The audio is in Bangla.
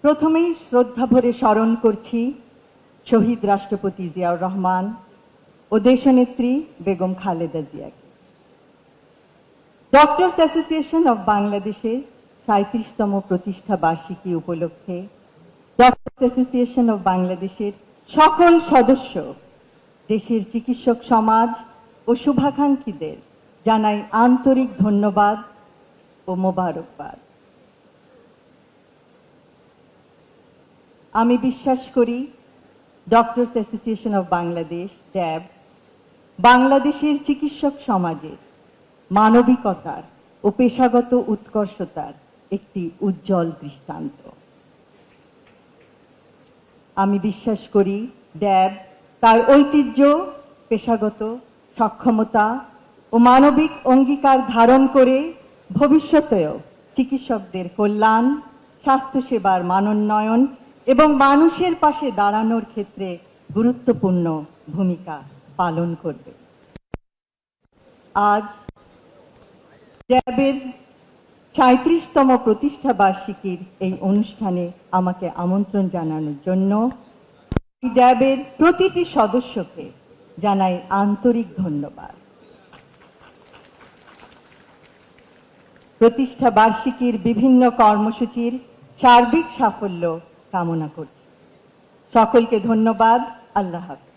প্রথমেই শ্রদ্ধা ভরে স্মরণ করছি শহীদ রাষ্ট্রপতি জিয়াউর রহমান ও দেশনেত্রী বেগম খালেদা জিয়াকে। ডক্টরস অ্যাসোসিয়েশন অব বাংলাদেশের ৩৭তম প্রতিষ্ঠা বার্ষিকী উপলক্ষে ডক্টরস অ্যাসোসিয়েশন অব বাংলাদেশের সকল সদস্য, দেশের চিকিৎসক সমাজ ও শুভাকাঙ্ক্ষীদের জানাই আন্তরিক ধন্যবাদ ও মোবারকবাদ। আমি বিশ্বাস করি ডক্টরস অ্যাসোসিয়েশন অব বাংলাদেশ ড্যাব বাংলাদেশের চিকিৎসক সমাজের মানবিকতার ও পেশাগত উৎকর্ষতার একটি উজ্জ্বল দৃষ্টান্ত। আমি বিশ্বাস করি ড্যাব তার ঐতিহ্য, পেশাগত সক্ষমতা ও মানবিক অঙ্গীকার ধারণ করে ভবিষ্যতেও চিকিৎসকদের কল্যাণ, স্বাস্থ্যসেবার মানোন্নয়ন এবং মানুষের পাশে দাঁড়ানোর ক্ষেত্রে গুরুত্বপূর্ণ ভূমিকা পালন করবে। আজ ড্যাবের ৩৭তম প্রতিষ্ঠা বার্ষিকীর এই অনুষ্ঠানে আমাকে আমন্ত্রণ জানানোর জন্য ড্যাবের প্রতিটি সদস্যকে জানাই আন্তরিক ধন্যবাদ। প্রতিষ্ঠা বার্ষিকীর বিভিন্ন কর্মসূচির সার্বিক সাফল্য কামনা করছি। সকলকে ধন্যবাদ। আল্লাহ হাফেজ।